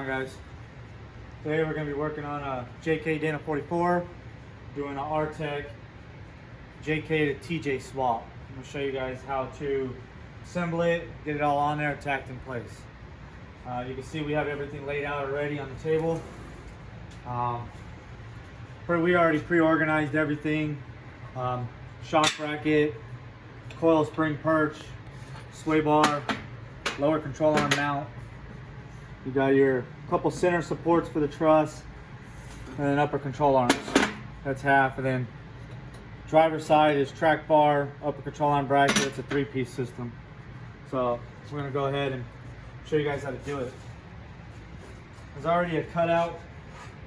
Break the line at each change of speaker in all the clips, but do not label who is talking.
on, guys? Today we're going to be working on a JK2TJ, doing an Artec JK2TJ swap. I'm going to show you guys how to assemble it, get it all on there, tacked in place. You can see we have everything laid out already on the table. We already pre-organized everything. Shock bracket, coil spring perch, sway bar, lower control arm mount. You got your couple center supports for the truss, and then upper control arms. That's half, and then driver's side is track bar, upper control arm bracket. It's a 3-piece system. So we're gonna go ahead and show you guys how to do it. There's already a cutout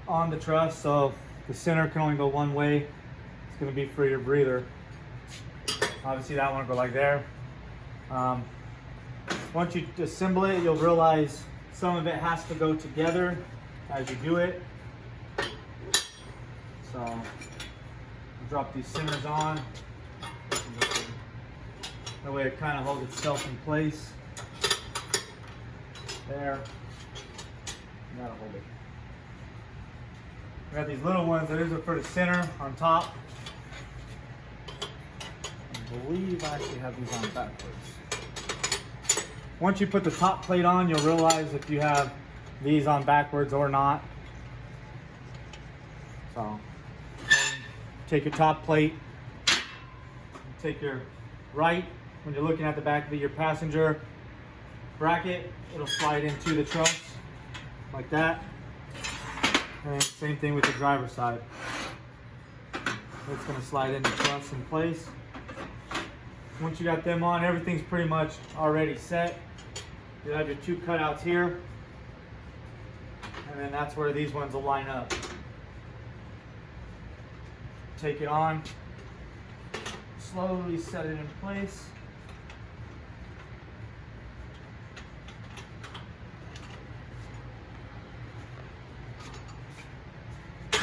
on the truss, so the center can only go one way. It's gonna be for your breather. Obviously that one will go like there. Once you assemble it, you'll realize some of it has to go together as you do it. So drop these centers on. That way it kind of holds itself in place. There. That'll hold it. We got these little ones that are for the center on top. I believe I actually have these on backwards. Once you put the top plate on, you'll realize if you have these on backwards or not. So take your top plate, take your right, when you're looking at the back of your passenger bracket, it'll slide into the truss like that. And same thing with the driver's side. It's going to slide in the truss in place. Once you got them on, everything's pretty much already set. You have your two cutouts here, and then that's where these ones will line up. Take it on, slowly set it in place. There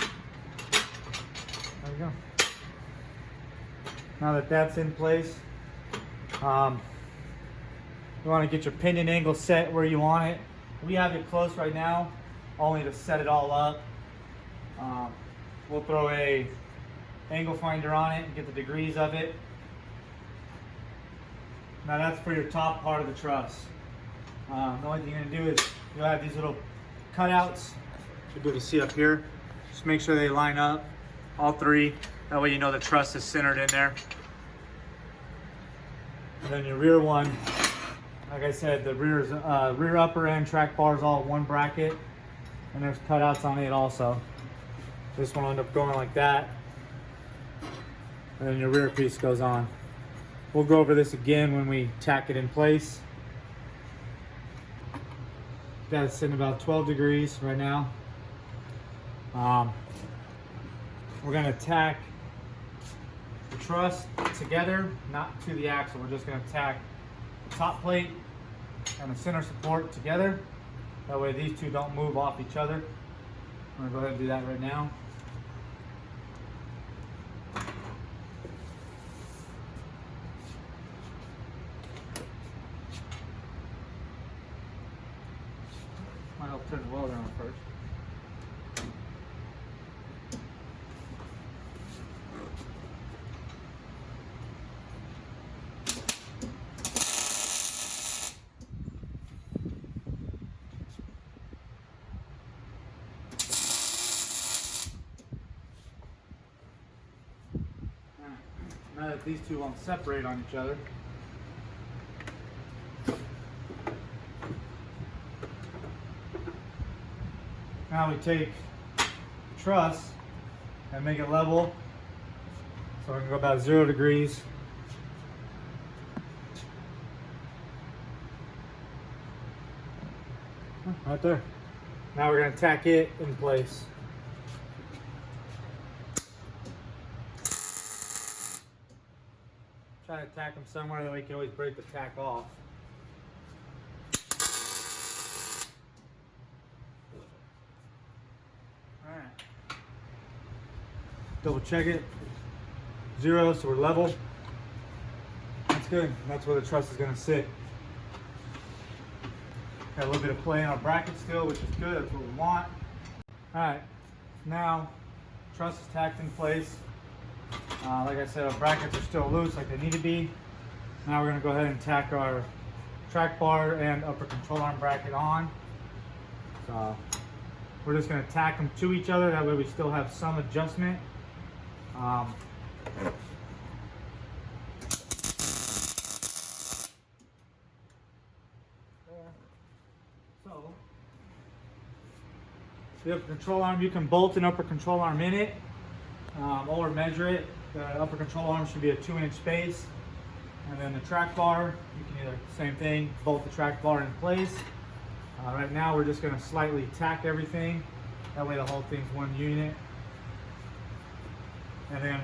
we go. Now that that's in place, you want to get your pinion angle set where you want it. We have it close right now, only to set it all up. We'll throw a angle finder on it and get the degrees of it. Now that's for your top part of the truss. The only thing you're going to do is you'll have these little cutouts. You'll be able to see up here. Just make sure they line up, all three. That way you know the truss is centered in there. And then your rear one, like I said, the rear upper end track bar is all one bracket, and there's cutouts on it also. This one will end up going like that, and then your rear piece goes on. We'll go over this again when we tack it in place. Got it sitting about 12 degrees right now. We're going to tack the truss together, not to the axle. We're just going to tack the top plate and the center support together. That way these two don't move off each other. I'm going to go ahead and do that right now. Might help turn the welder on first. Now that these two won't separate on each other, now we take the truss and make it level. So we can go about 0 degrees. Right there. Now we're going to tack it in place. Try to tack them somewhere that we can always break the tack off. Alright. Double check it. 0, so we're level. That's good. That's where the truss is going to sit. Got a little bit of play in our bracket still, which is good. That's what we want. All right, now truss is tacked in place. Like I said, our brackets are still loose like they need to be. Now we're going to go ahead and tack our track bar and upper control arm bracket on. So we're just going to tack them to each other. That way we still have some adjustment. So the upper control arm, you can bolt an upper control arm in it or measure it. The upper control arm should be a 2-inch space. And then the track bar, you can either, same thing, bolt the track bar in place. Right now we're just going to slightly tack everything. That way the whole thing's one unit. And then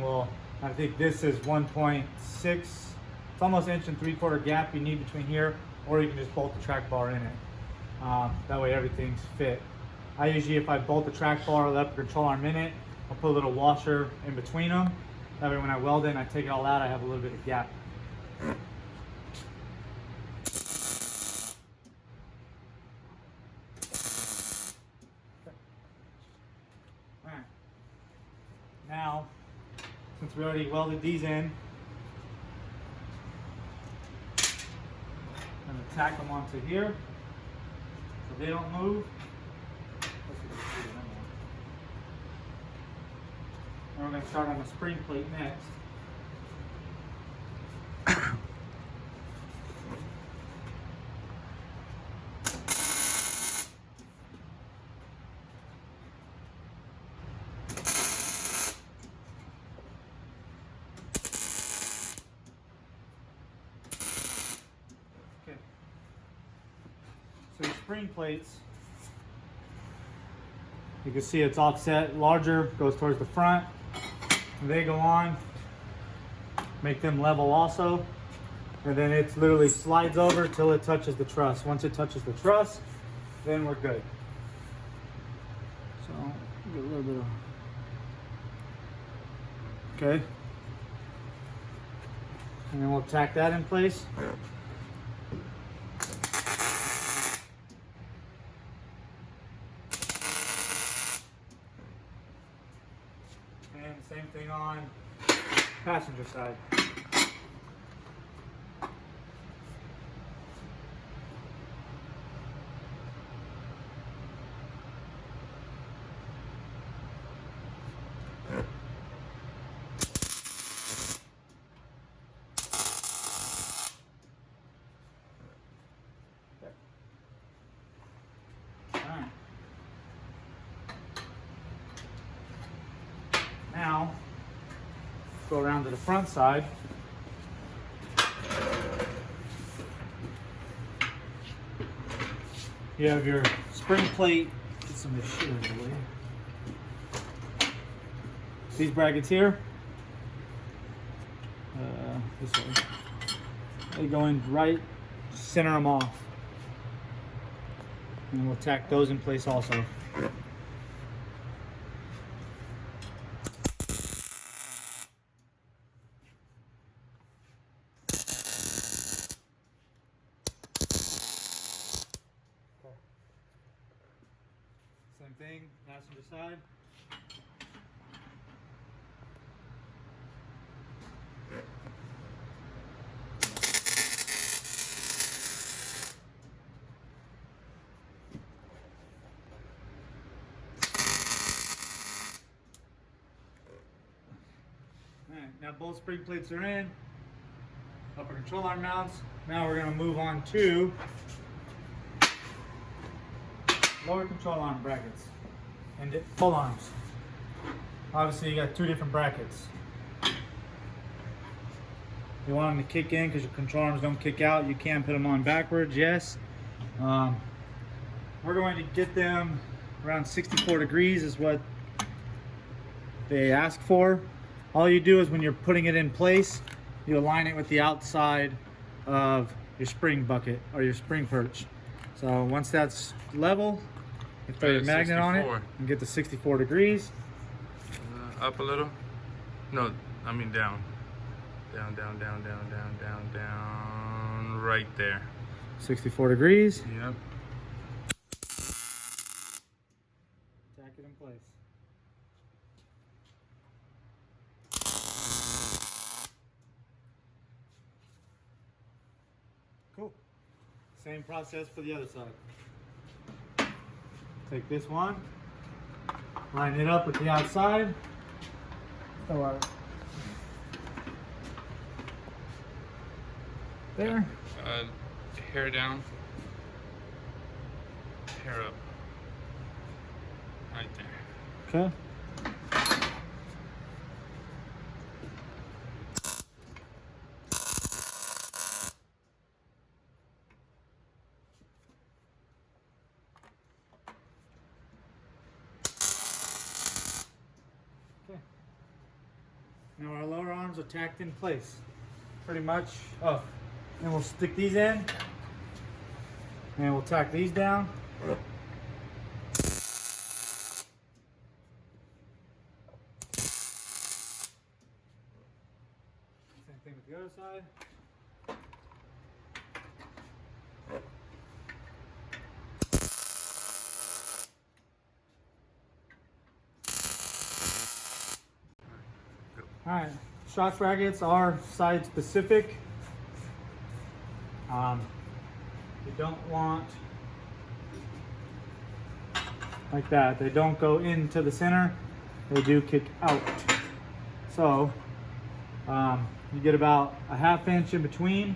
I think this is 1.6. It's almost 1 3/4 gap you need between here, or you can just bolt the track bar in it. That way everything's fit. I usually, if I bolt the track bar or the upper control arm in it, I'll put a little washer in between them. That way when I weld it and I take it all out, I have a little bit of gap. Alright. Now, since we already welded these in, I'm going to tack them onto here so they don't move. And we're going to start on the spring plate next. So your spring plates, you can see it's offset larger, goes towards the front. They go on, make them level also, and then it literally slides over till it touches the truss. Once it touches the truss, then we're good. So get a little bit of, okay, and then we'll tack that in place. And same thing on passenger side. Now, go around to the front side. You have your spring plate. Get some of this shit out of the way. These brackets here. This way. They go in right, center them off. And we'll tack those in place also. Same thing, passenger side. Alright, now both spring plates are in. Upper control arm mounts. Now we're going to move on to lower control arm brackets and full arms. Obviously you got two different brackets. You want them to kick in because your control arms don't kick out. You can put them on backwards, yes. We're going to get them around 64 degrees is what they ask for. All you do is when you're putting it in place, you align it with the outside of your spring bucket or your spring perch. So once that's level, you throw your magnet 64 on it and get to 64 degrees.
Up a little? No, I mean down. Down, down, down, down, down, down, down. Right there.
64 degrees.
Yep.
Same process for the other side. Take this one, line it up with the outside. There.
Hair down, hair up. Right there.
Okay. Okay. Now our lower arms are tacked in place. Pretty much. Oh, and we'll stick these in. And we'll tack these down. Same thing with the other side. Alright, shock brackets are side specific. You don't want like that. They don't go into the center. They do kick out. So you get about a 1/2 inch in between,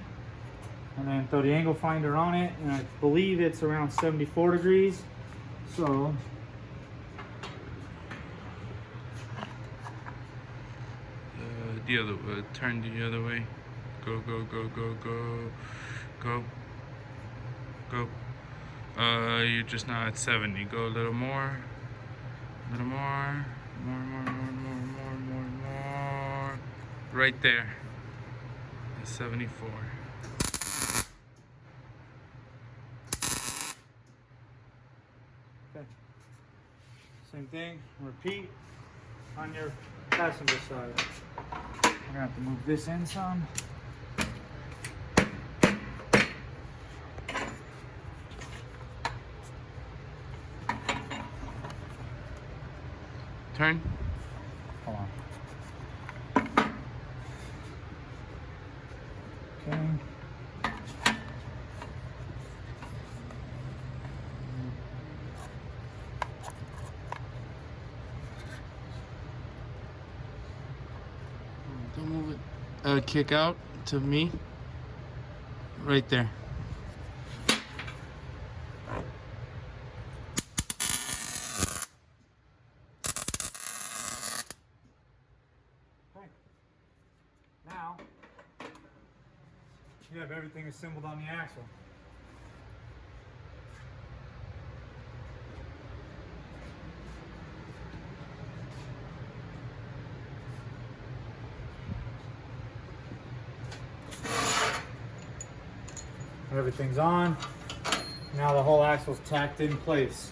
and then throw the angle finder on it, and I believe it's around 74 degrees. So
The other way, turn the other way. Go, go, go, go, go, go, go. You're just now at 70. Go a little more, more. Right there. 74.
okay. Same thing, repeat on your passenger side. I'm gonna have to move this in some.
Turn.
Hold on. Okay.
Don't move it. Kick out to me. Right there.
Okay. Now you have everything assembled on the axle. Everything's on. Now the whole axle's tacked in place.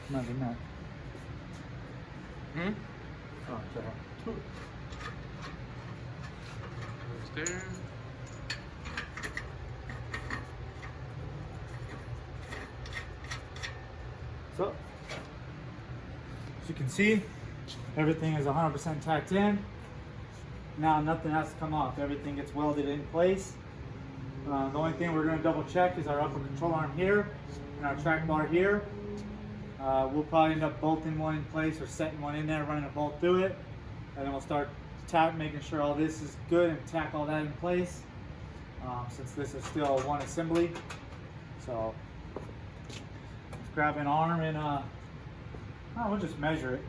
Imagine that.
Hmm?
Oh, sorry.
Goes there.
So, as you can see, everything is 100% tacked in. Now nothing has to come off. Everything gets welded in place. The only thing we're going to double check is our upper control arm here and our track bar here. We'll probably end up bolting one in place or setting one in there, running a bolt through it. And then we'll start making sure all this is good and tack all that in place. Since this is still one assembly. So let's grab an arm and we'll just measure it.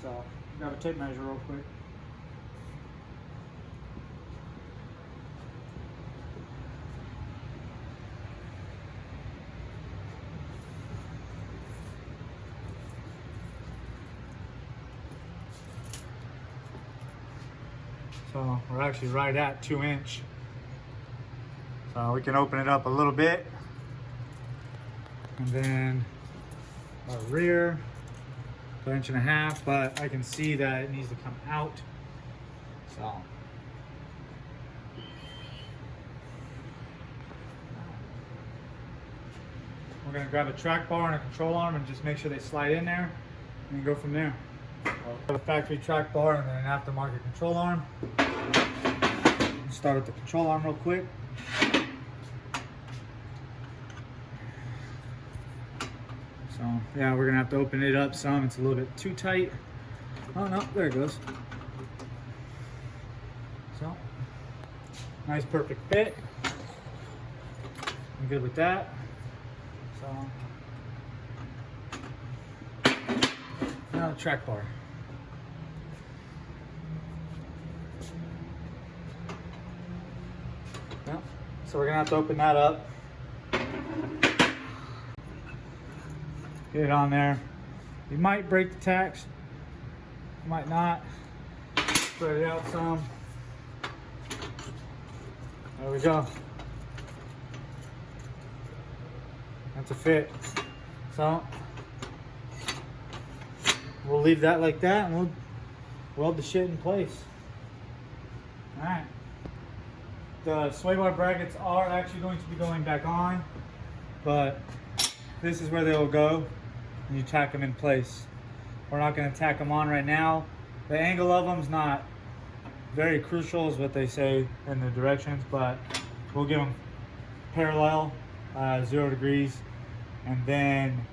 So grab a tape measure real quick. So we're actually right at 2 inch. So we can open it up a little bit. And then our rear, 1.5 inches, but I can see that it needs to come out. So. We're gonna grab a track bar and a control arm and just make sure they slide in there and go from there. A factory track bar and then an aftermarket control arm. Start with the control arm real quick. So yeah, we're gonna have to open it up some. It's a little bit too tight. Oh no, there it goes. So nice, perfect fit. I'm good with that. So now the track bar. Yeah. So we're gonna have to open that up. Get it on there. You might break the tacks, you might not. Spread it out some. There we go. That's a fit. So we'll leave that like that and we'll weld the shit in place. Alright. The sway bar brackets are actually going to be going back on, but this is where they will go and you tack them in place. We're not going to tack them on right now. The angle of them is not very crucial is what they say in the directions, but we'll give them parallel, 0 degrees, and then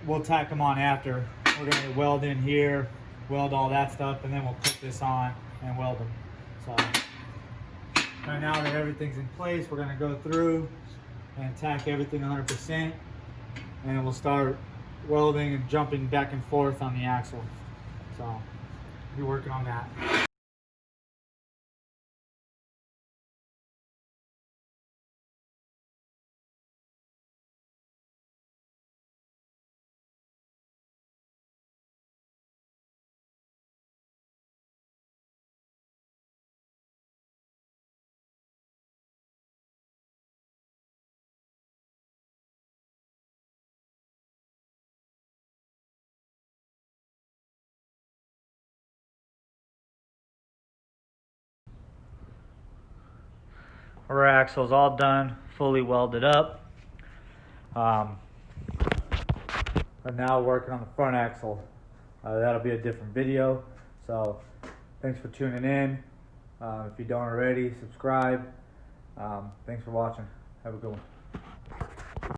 we'll tack them on after. We're going to weld in here, weld all that stuff, and then we'll put this on and weld them. So right now that everything's in place, we're going to go through and tack everything 100%, and then we'll start welding and jumping back and forth on the axle. So be working on that. Rear axle's all done, fully welded up. But now working on the front axle. That'll be a different video. So thanks for tuning in. If you don't already, subscribe. Thanks for watching. Have a good one.